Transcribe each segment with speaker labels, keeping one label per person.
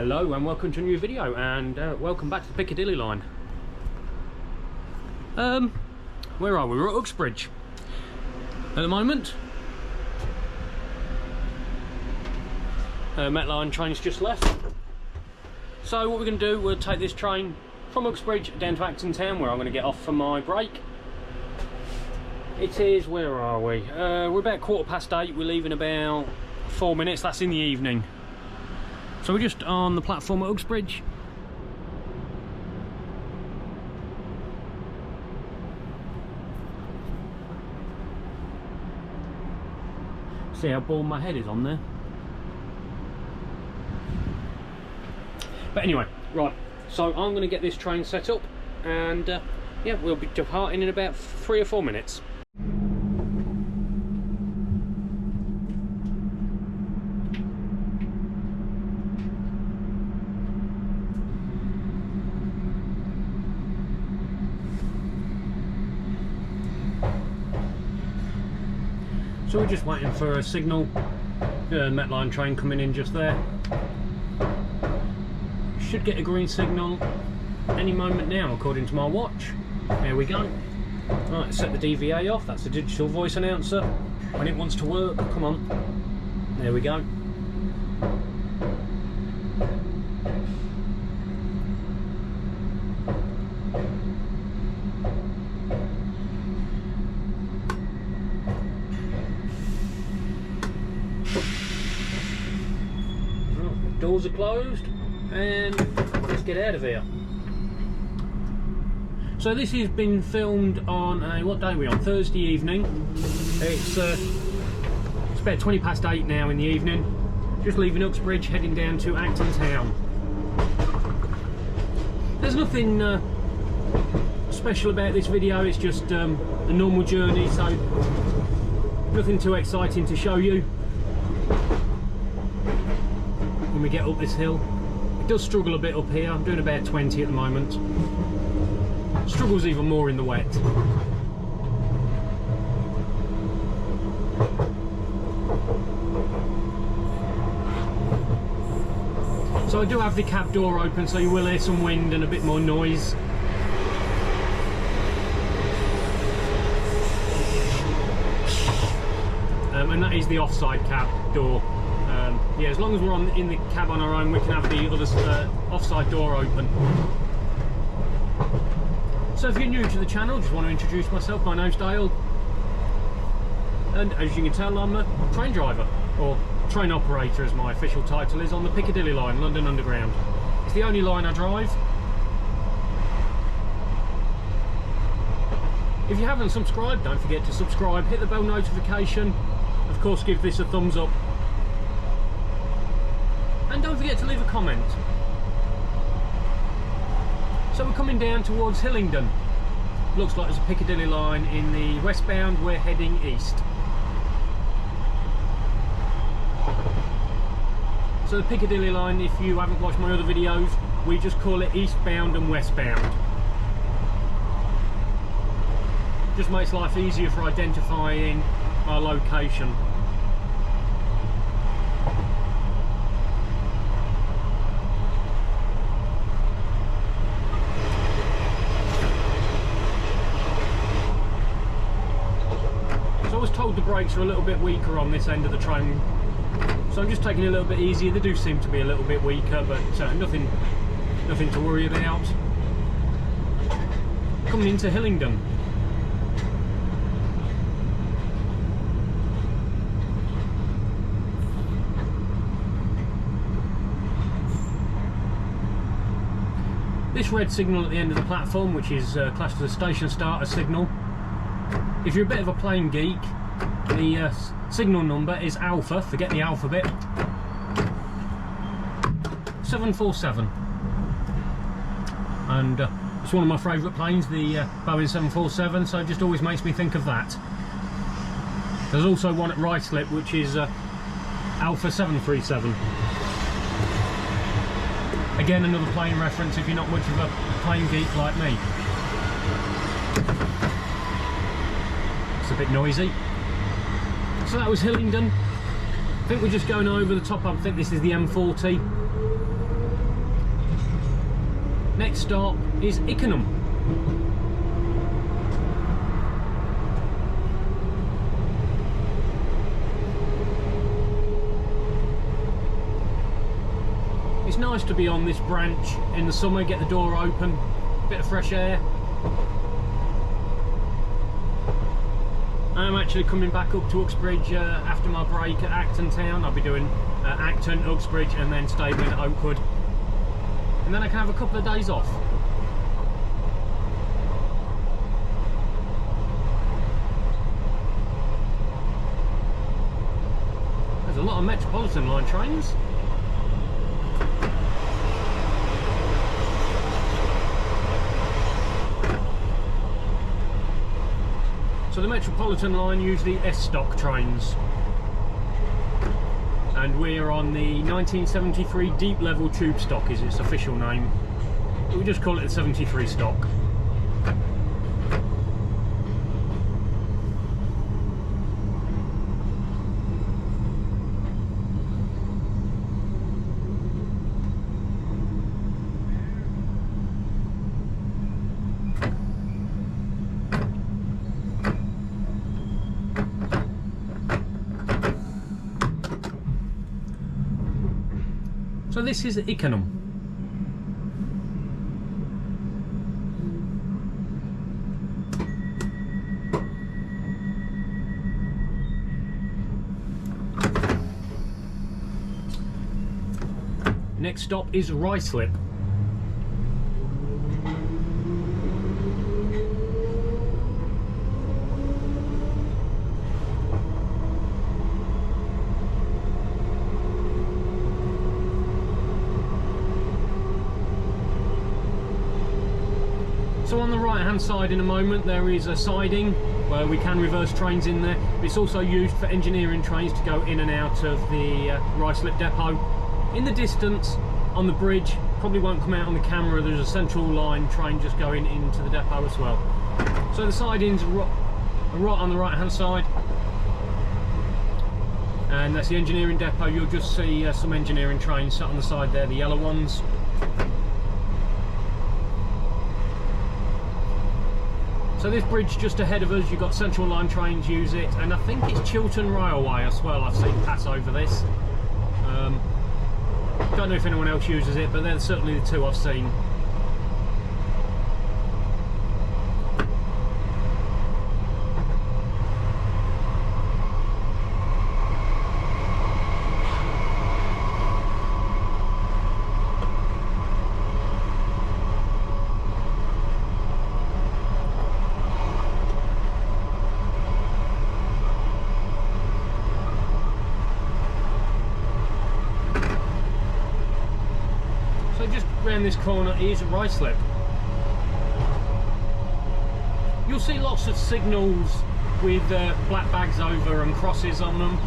Speaker 1: Hello and welcome to a new video, and welcome back to the Piccadilly line. Where are we? We're at Uxbridge at the moment. Met line train's just left. So what we're going to do, we'll take this train from Uxbridge down to Acton Town, where I'm going to get off for my break. It is, where are we? We're about 8:15. We're leaving about 4 minutes. That's in the evening. So we're just on the platform at Uxbridge. See how bald my head is on there. But anyway, right, so I'm going to get this train set up, and yeah, we'll be departing in about 3 or 4 minutes. So we're just waiting for a signal. Met line train coming in just there. Should get a green signal any moment now, according to my watch. There we go. Right, set the DVA off. That's the digital voice announcer when it wants to work. Come on. There we go. Doors are closed, and let's get out of here. So this has been filmed on a, what day are we on? Thursday evening. It's about 8:20 now in the evening. Just leaving Uxbridge, heading down to Acton Town. There's nothing special about this video. It's just a normal journey, so nothing too exciting to show you. When we get up this hill, it does struggle a bit up here. I'm doing about 20 at the moment. Struggles even more in the wet. So I do have the cab door open, so you will hear some wind and a bit more noise. And that is the offside cab door. Yeah, as long as we're in the cab on our own, we can have the other offside door open. So if you're new to the channel, just want to introduce myself. My name's Dale, and as you can tell, I'm a train driver, or train operator as my official title is, on the Piccadilly line, London Underground. It's the only line I drive. If you haven't subscribed, don't forget to subscribe, hit the bell notification, of course give this a thumbs up. And don't forget to leave a comment. So we're coming down towards Hillingdon. Looks like there's a Piccadilly line in the westbound. We're heading east. So the Piccadilly line, if you haven't watched my other videos, we just call it eastbound and westbound. Just makes life easier for identifying our location. Told the brakes are a little bit weaker on this end of the train, so I'm just taking it a little bit easier. They do seem to be a little bit weaker, but nothing to worry about. Coming into Hillingdon. This red signal at the end of the platform, which is classed as a station starter signal. If you're a bit of a plane geek, the signal number is Alpha, forget the alphabet, 747. And it's one of my favourite planes, the Boeing 747, so it just always makes me think of that. There's also one at Ruislip, which is Alpha 737. Again, another plane reference if you're not much of a plane geek like me. It's a bit noisy. So that was Hillingdon. I think we're just going over the top. I think this is the M40. Next stop is Ickenham. It's nice to be on this branch in the summer, get the door open, bit of fresh air. I'm actually coming back up to Uxbridge after my break at Acton Town. I'll be doing Acton, Uxbridge and then stabling at Oakwood. And then I can have a couple of days off. There's a lot of Metropolitan line trains. So the Metropolitan line use the S-Stock trains. And we're on the 1973 deep level tube stock is its official name. But we just call it the 73 stock. So this is Ickenham. Next stop is Ruislip. So on the right hand side in a moment there is a siding where we can reverse trains in there. It's also used for engineering trains to go in and out of the Ruislip depot. In the distance on the bridge, probably won't come out on the camera, there's a central line train just going into the depot as well. So the sidings are right on the right hand side. And that's the engineering depot. You'll just see some engineering trains sat on the side there, the yellow ones. So this bridge just ahead of us, you've got Central Line trains use it, and I think it's Chiltern Railway as well I've seen pass over this. Don't know if anyone else uses it, but they're certainly the two I've seen. Around this corner is Ruislip. You'll see lots of signals with black bags over and crosses on them.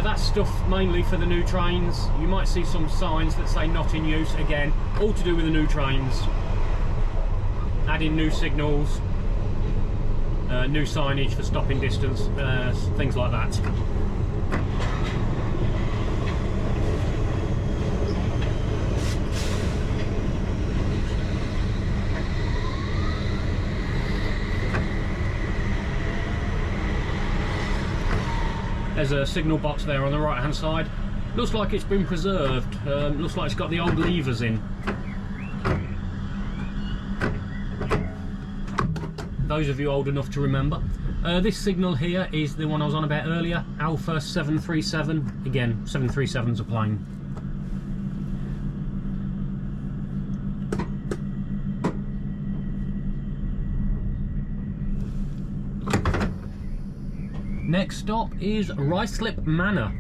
Speaker 1: That's stuff mainly for the new trains. You might see some signs that say not in use, again, all to do with the new trains. Adding new signals, new signage for stopping distance, things like that. There's a signal box there on the right hand side. Looks like it's been preserved. Looks like it's got the old levers in. Those of you old enough to remember. This signal here is the one I was on about earlier, Alpha 737. Again, 737's a plane. Next stop is Ruislip Manor.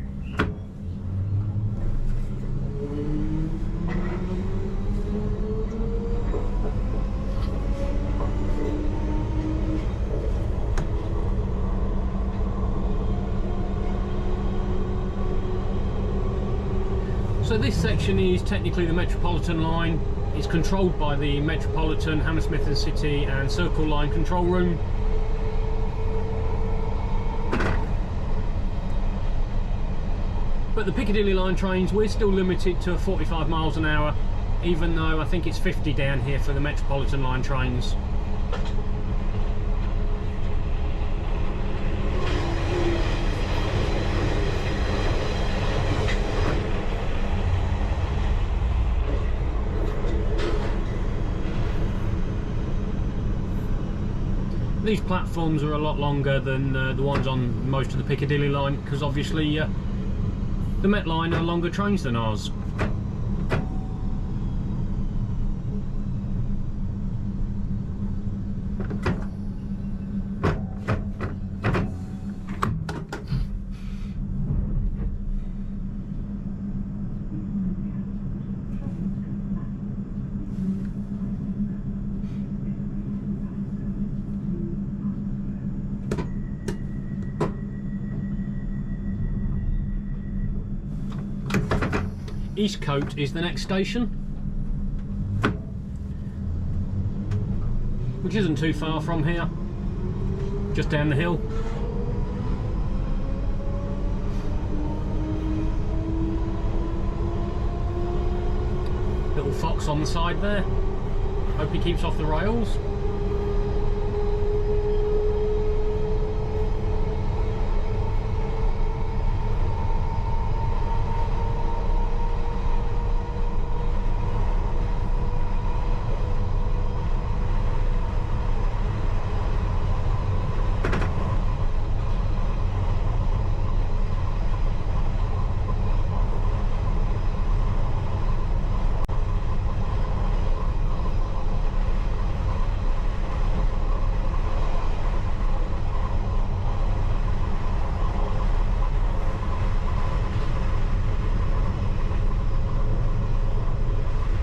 Speaker 1: So this section is technically the Metropolitan line. It's controlled by the Metropolitan, Hammersmith and City and Circle Line control room. But the Piccadilly line trains, we're still limited to 45 miles an hour. even though I think it's 50 down here for the Metropolitan line trains. These platforms are a lot longer than the ones on most of the Piccadilly line, because obviously the Met line are longer trains than ours. Eastcote is the next station, which isn't too far from here, just down the hill. Little fox on the side there, hope he keeps off the rails.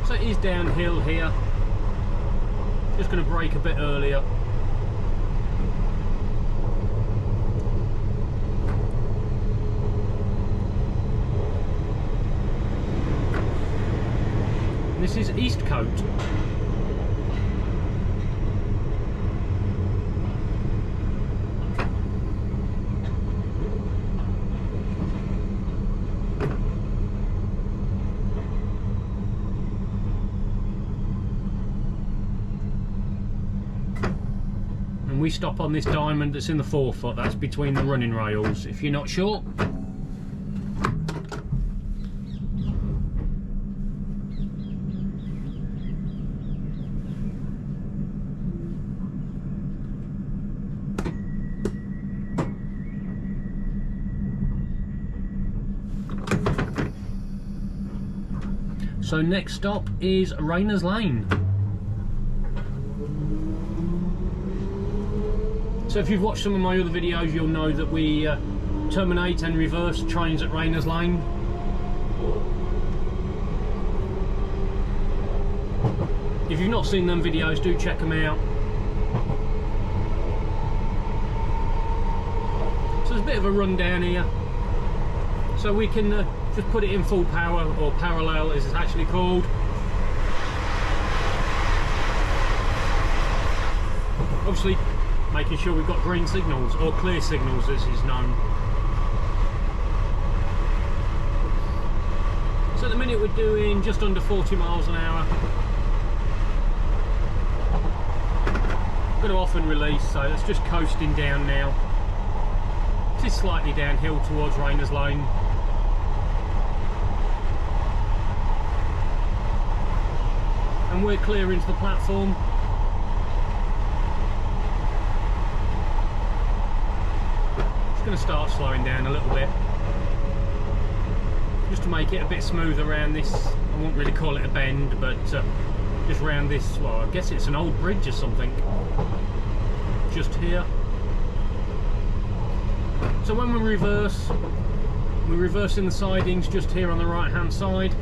Speaker 1: So it is downhill here, just going to brake a bit earlier. This is Eastcote. And we stop on this diamond that's in the forefoot, that's between the running rails, if you're not sure. So next stop is Rayners Lane. So if you've watched some of my other videos, you'll know that we terminate and reverse trains at Rayners Lane. If you've not seen them videos, do check them out. So there's a bit of a rundown here. So we can just put it in full power, or parallel as it's actually called. Obviously making sure we've got green signals, or clear signals as is known. So at the minute we're doing just under 40 miles an hour. I'm going to off and release, so that's just coasting down now. It is slightly downhill towards Rayners Lane. And we're clear into the platform. Just going to start slowing down a little bit, just to make it a bit smooth around this. I won't really call it a bend, but just around this, well, I guess it's an old bridge or something, just here. So when we reverse in the sidings just here on the right hand side.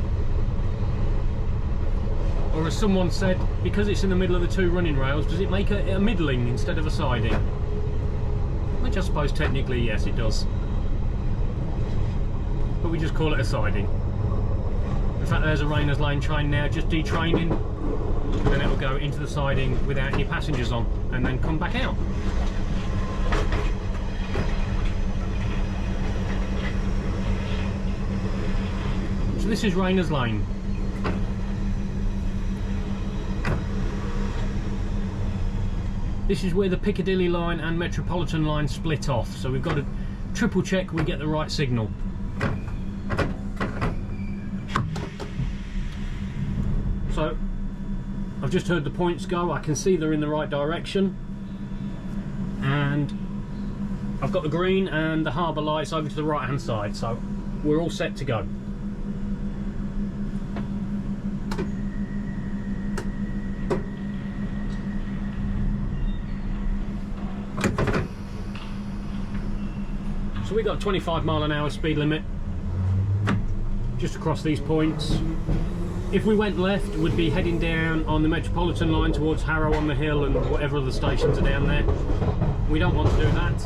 Speaker 1: Or as someone said, because it's in the middle of the two running rails, does it make a middling instead of a siding? Which I suppose technically yes it does. But we just call it a siding. In fact, there's a Rayners Lane train now just detraining, and then it'll go into the siding without any passengers on and then come back out. So this is Rayners Lane. This is where the Piccadilly line and Metropolitan line split off, so we've got to triple check we get the right signal. So I've just heard the points go, I can see they're in the right direction, and I've got the green and the harbour lights over to the right hand side, so we're all set to go. So we got a 25 mph speed limit just across these points. If we went left, we'd be heading down on the Metropolitan line towards Harrow on the hill and whatever other stations are down there. We don't want to do that.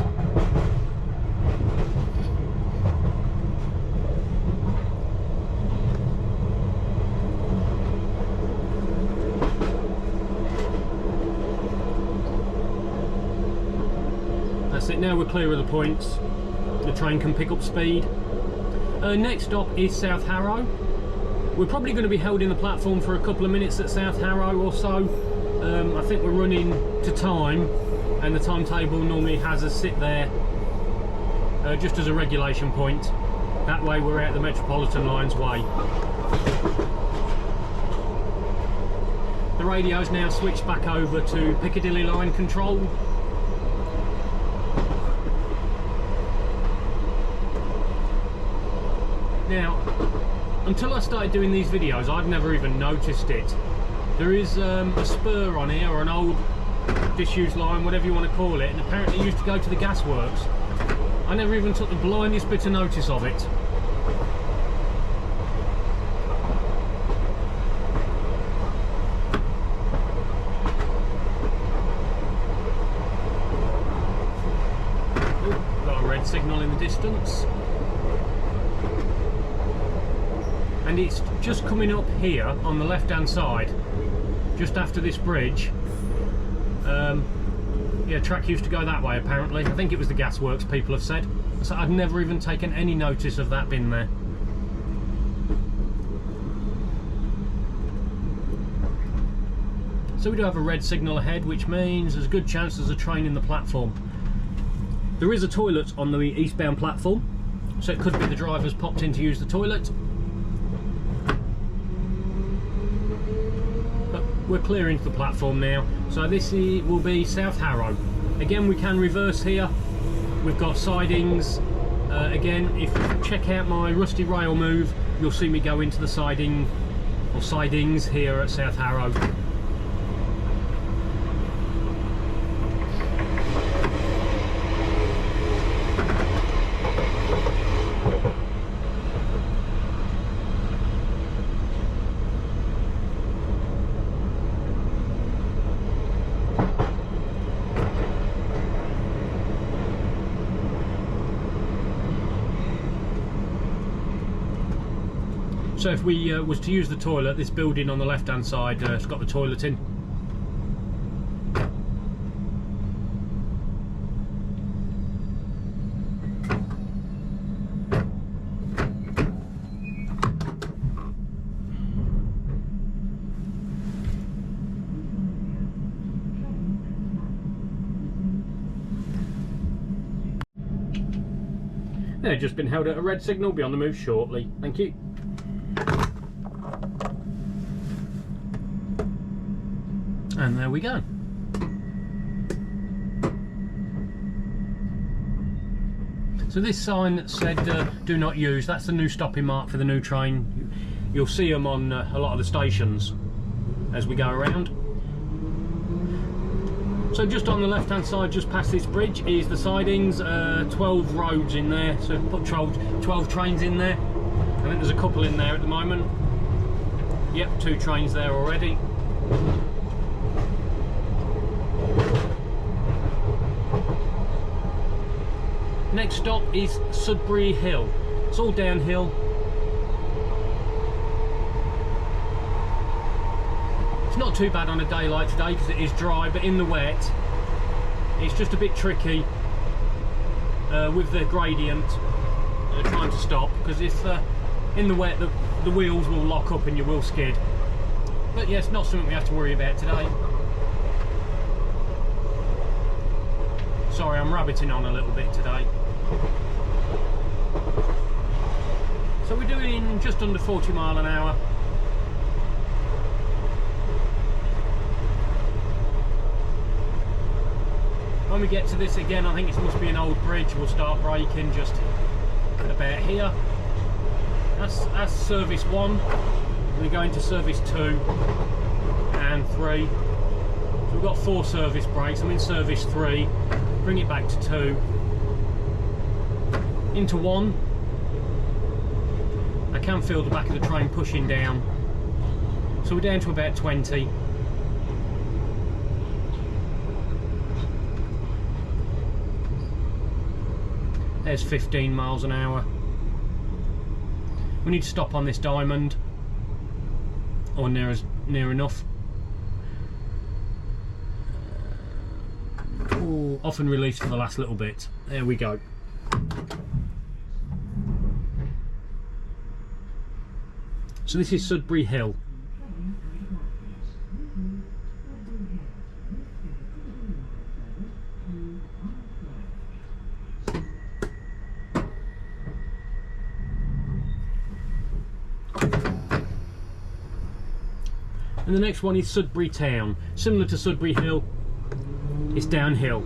Speaker 1: That's it, now we're clear of the points. The train can pick up speed. Next stop is South Harrow. We're probably going to be held in the platform for a couple of minutes at South Harrow or so. I think we're running to time, and the timetable normally has us sit there just as a regulation point. That way we're out the Metropolitan line's way. The radio's now switched back over to Piccadilly line control. Now, until I started doing these videos, I'd never even noticed it. There is a spur on here, or an old disused line, whatever you want to call it, and apparently it used to go to the gasworks. I never even took the blindest bit of notice of it. Ooh, got a red signal in the distance. And it's just coming up here on the left hand side, just after this bridge. Yeah, track used to go that way apparently. I think it was the gasworks, people have said. So I'd never even taken any notice of that being there. So we do have a red signal ahead, which means there's a good chance there's a train in the platform. There is a toilet on the eastbound platform, so it could be the driver's popped in to use the toilet. We're clear into the platform now, so this will be South Harrow. Again, we can reverse here. We've got sidings. Again, if you check out my rusty rail move, you'll see me go into the siding or sidings here at South Harrow. So if we was to use the toilet, this building on the left hand side has got the toilet in. They've just been held at a red signal, be on the move shortly. Thank you. And there we go. So this sign that said do not use, that's the new stopping mark for the new train. You'll see them on a lot of the stations as we go around. So just on the left hand side, just past this bridge, is the sidings. 12 roads in there, so put 12 trains in there. I think there's a couple in there at the moment. Yep, 2 trains there already. Next stop is Sudbury Hill. It's all downhill. It's not too bad on a day like today because it is dry, but in the wet it's just a bit tricky with the gradient trying to stop, because if in the wet the wheels will lock up and you will skid. But yes, not something we have to worry about today. Sorry, I'm rabbiting on a little bit today. So we're doing just under 40 mile an hour. When we get to this again, I think it must be an old bridge. We'll start braking just about here. That's service 1. We're going to service 2 and 3. So we've got 4 service brakes. I'm in service 3. Bring it back to 2. Into 1. I can feel the back of the train pushing down. So we're down to about 20. There's 15 miles an hour. We need to stop on this diamond, or near enough. Ooh, off and release for the last little bit. There we go. So this is Sudbury Hill. And the next one is Sudbury Town. Similar to Sudbury Hill, it's downhill.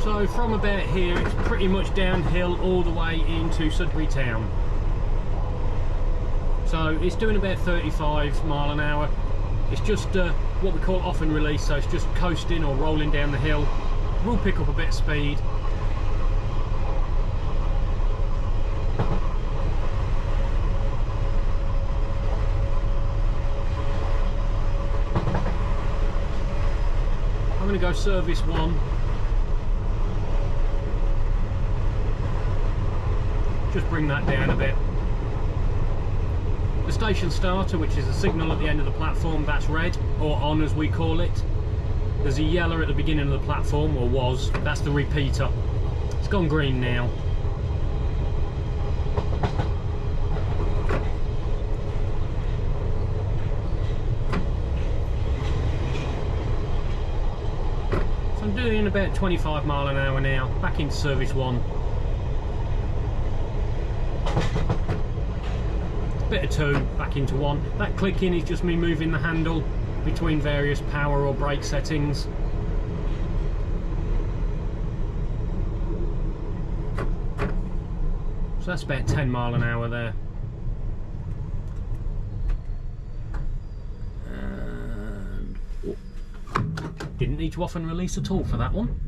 Speaker 1: So from about here, it's pretty much downhill all the way into Sudbury Town. So it's doing about 35 mile an hour. It's just what we call off and release, so it's just coasting or rolling down the hill. We'll pick up a bit of speed. I'm going to go service 1. Just bring that down a bit. The station starter, which is a signal at the end of the platform, that's red, or on as we call it. There's a yellow at the beginning of the platform, or was. That's the repeater. It's gone green now. So I'm doing about 25 mile an hour now, back into service 1. Bit of 2, back into 1. That clicking is just me moving the handle between various power or brake settings. So that's about 10 mile an hour there. And didn't need to off and release at all for that one.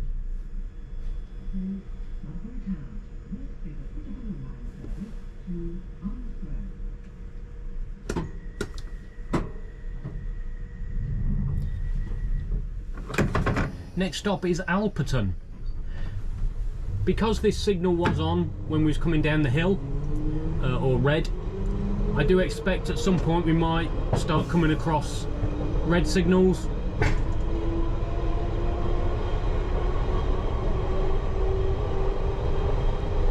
Speaker 1: Next stop is Alperton. Because this signal was on when we was coming down the hill, or red, I do expect at some point we might start coming across red signals.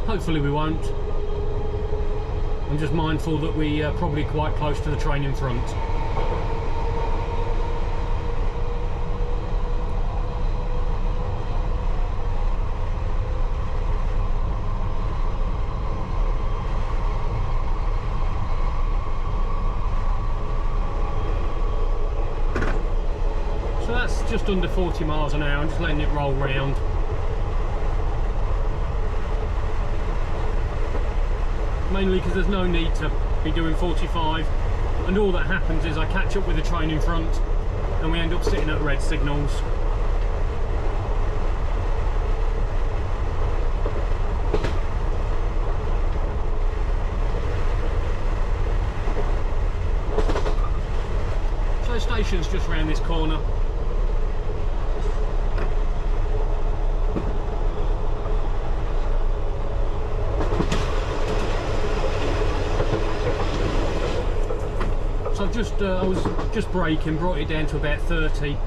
Speaker 1: Hopefully we won't. I'm just mindful that we are probably quite close to the train in front. So that's just under 40 miles an hour. I'm just letting it roll round. Mainly because there's no need to be doing 45, and all that happens is I catch up with the train in front and we end up sitting at red signals. station's just round this corner. So I was just braking, brought it down to about 30.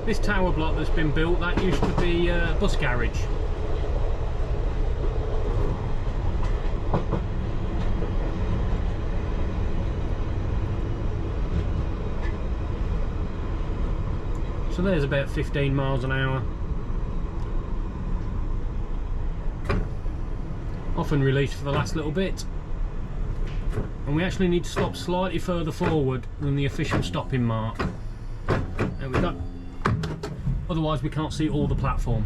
Speaker 1: This tower block that's been built, that used to be a bus garage. So there's about 15 miles an hour. Off and release for the last little bit. And we actually need to stop slightly further forward than the official stopping mark. There we go. Otherwise we can't see all the platform.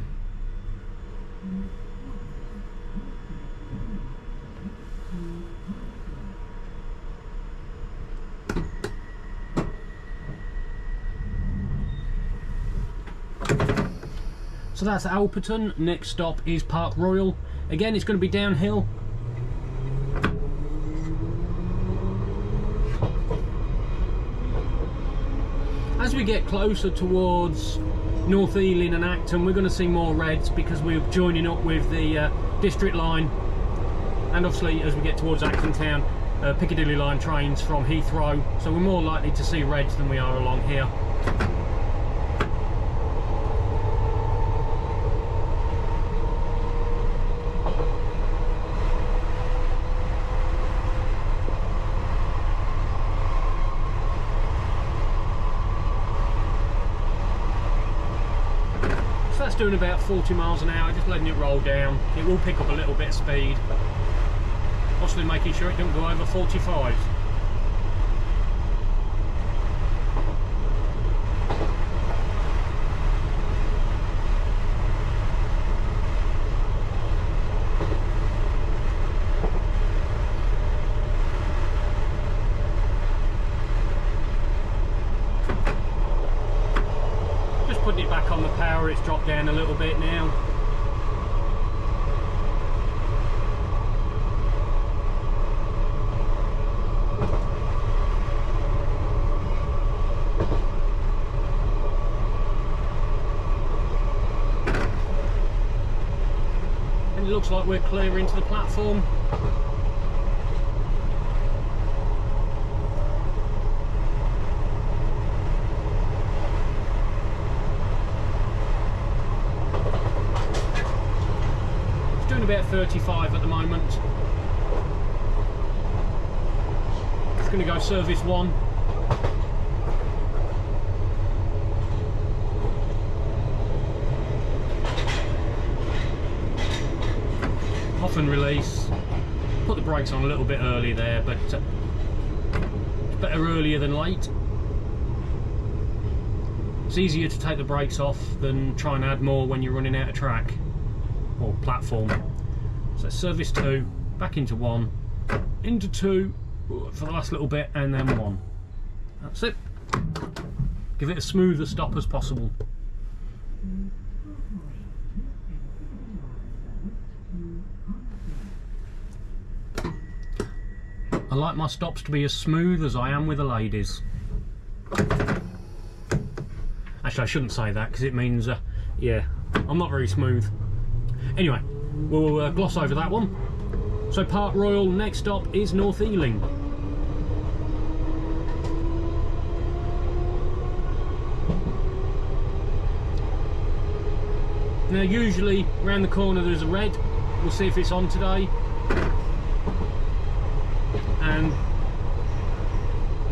Speaker 1: So that's Alperton. Next stop is Park Royal. Again, it's going to be downhill. As we get closer towards North Ealing and Acton, we're going to see more reds because we're joining up with the District line, and obviously as we get towards Acton Town, Piccadilly line trains from Heathrow, so we're more likely to see reds than we are along here. That's doing about 40 miles an hour, just letting it roll down. It will pick up a little bit of speed, possibly making sure it don't go over 45. Putting it back on the power, it's dropped down a little bit now. And it looks like we're clear into the platform. About 35 at the moment. It's going to go service 1. Off and release. Put the brakes on a little bit early there, but it's better earlier than late. It's easier to take the brakes off than try and add more when you're running out of track or platform. So service 2, back into 1, into 2 for the last little bit, and then 1. That's it. Give it as smooth a stop as possible. I like my stops to be as smooth as I am with the ladies. Actually, I shouldn't say that because it means, yeah, I'm not very smooth. Anyway, we'll gloss over that one. So Park Royal, next stop is North Ealing. Now usually around the corner there's a red. We'll see if it's on today. And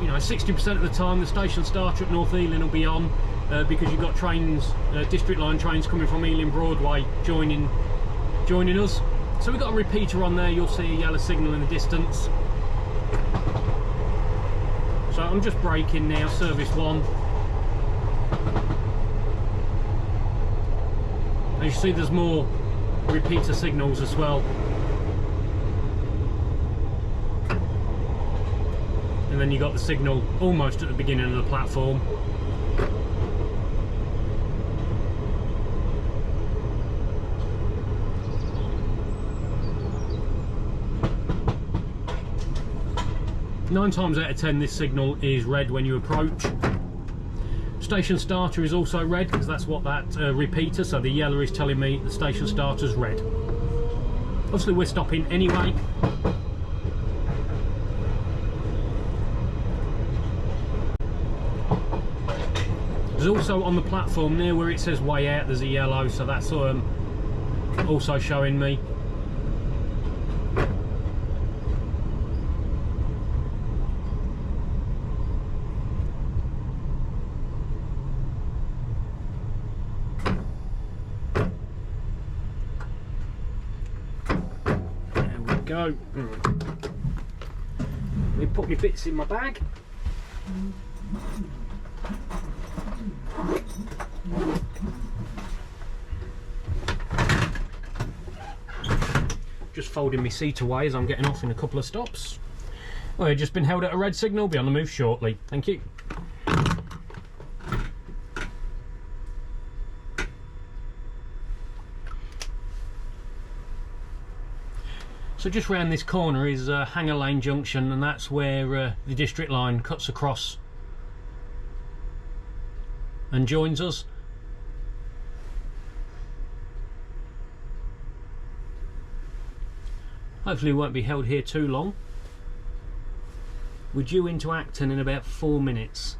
Speaker 1: you know, 60% of the time the station starter at North Ealing will be on because you've got trains, District line trains coming from Ealing Broadway joining us. So we've got a repeater on there. You'll see a yellow signal in the distance. So I'm just braking now, service 1. And you see there's more repeater signals as well. And then you got the signal almost at the beginning of the platform. 9 times out of 10 this signal is red when you approach. Station starter is also red because that's what that repeater, so the yellow is telling me the station starter's red. Obviously we're stopping anyway. There's also on the platform near where it says way out, there's a yellow, so that's also showing me. There we go. Let me put my bits in my bag. Just folding my seat away as I'm getting off in a couple of stops. Well, just been held at a red signal, be on the move shortly. Thank you. So just round this corner is Hanger Lane Junction, and that's where the district line cuts across and joins us. Hopefully we won't be held here too long. We're due into Acton in about 4 minutes.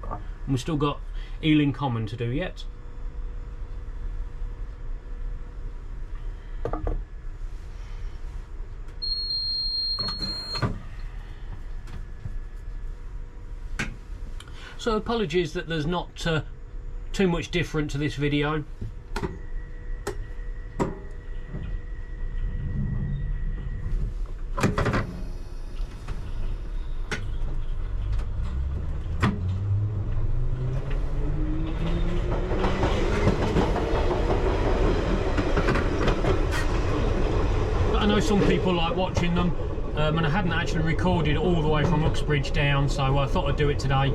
Speaker 1: And we've still got Ealing Common to do yet. So apologies that there's not too much different to this video. I know some people like watching them, and I hadn't actually recorded all the way from Uxbridge down, so I thought I'd do it today.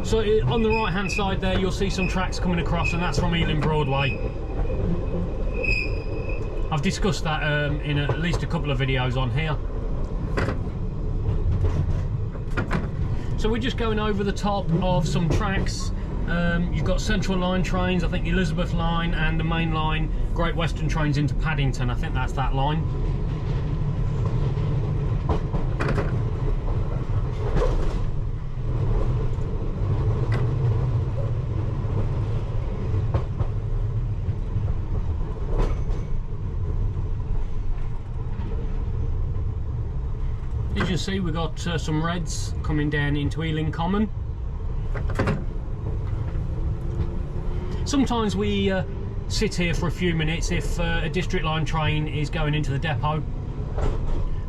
Speaker 1: So on the right hand side there you'll see some tracks coming across, and that's from Ealing Broadway. I've discussed that in at least a couple of videos on here. So we're just going over the top of some tracks. You've got Central Line trains, I think the Elizabeth line, and the main line Great Western trains into Paddington. I think that's that line. As you can see, we've got some reds coming down into Ealing Common. Sometimes we sit here for a few minutes if a district line train is going into the depot.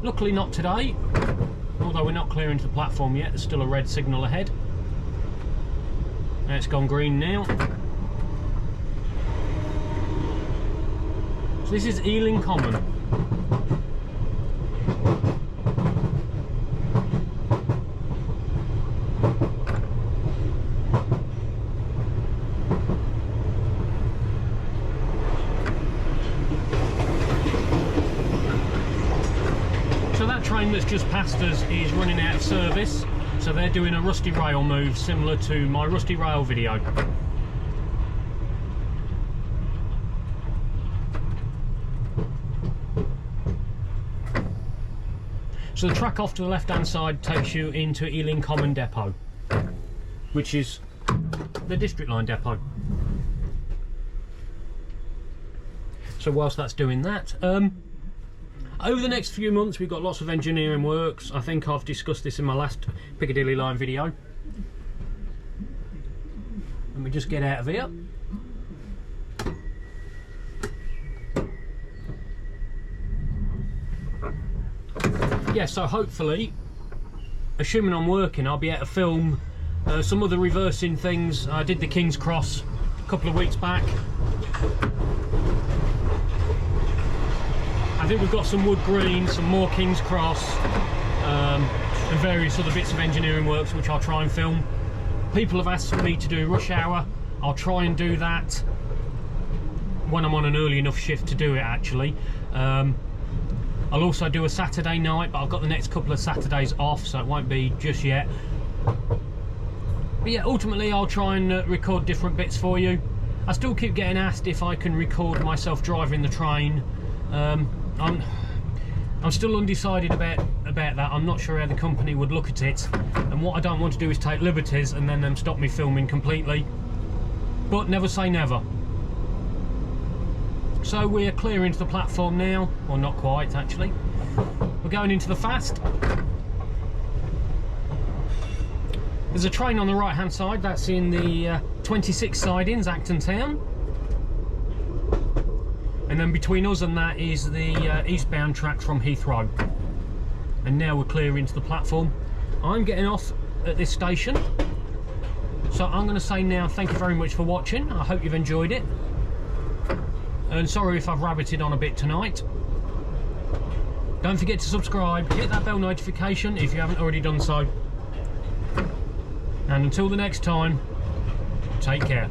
Speaker 1: Luckily not today, although we're not clear into the platform yet. There's still a red signal ahead. It's gone green now. So this is Ealing Common. Train that's just passed us is running out of service, so they're doing a rusty rail move similar to my rusty rail video. So the track off to the left hand side takes you into Ealing Common Depot, which is the district line depot. So whilst that's doing that, over the next few months we've got lots of engineering works. I think I've discussed this in my last Piccadilly line video. Let me just get out of here. Yeah, so hopefully, assuming I'm working, I'll be able to film some other reversing things. I did the King's Cross a couple of weeks back. I think we've got some wood green, some more King's Cross, and various other bits of engineering works which I'll try and film. People have asked me to do rush hour. I'll try and do that when I'm on an early enough shift to do it actually. I'll also do a Saturday night, but I've got the next couple of Saturdays off, so it won't be just yet. But yeah, ultimately I'll try and record different bits for you. I still keep getting asked if I can record myself driving the train. I'm still undecided about that. I'm not sure how the company would look at it, and what I don't want to do is take liberties and then them stop me filming completely. But never say never. So we're clear into the platform now, or not quite actually. We're going into the fast. There's a train on the right hand side, that's in the 26 sidings, Acton Town. And then between us and that is the eastbound track from Heathrow. And now we're clear into the platform. I'm getting off at this station. So I'm going to say now thank you very much for watching. I hope you've enjoyed it. And sorry if I've rabbited on a bit tonight. Don't forget to subscribe, hit that bell notification if you haven't already done so. And until the next time, take care.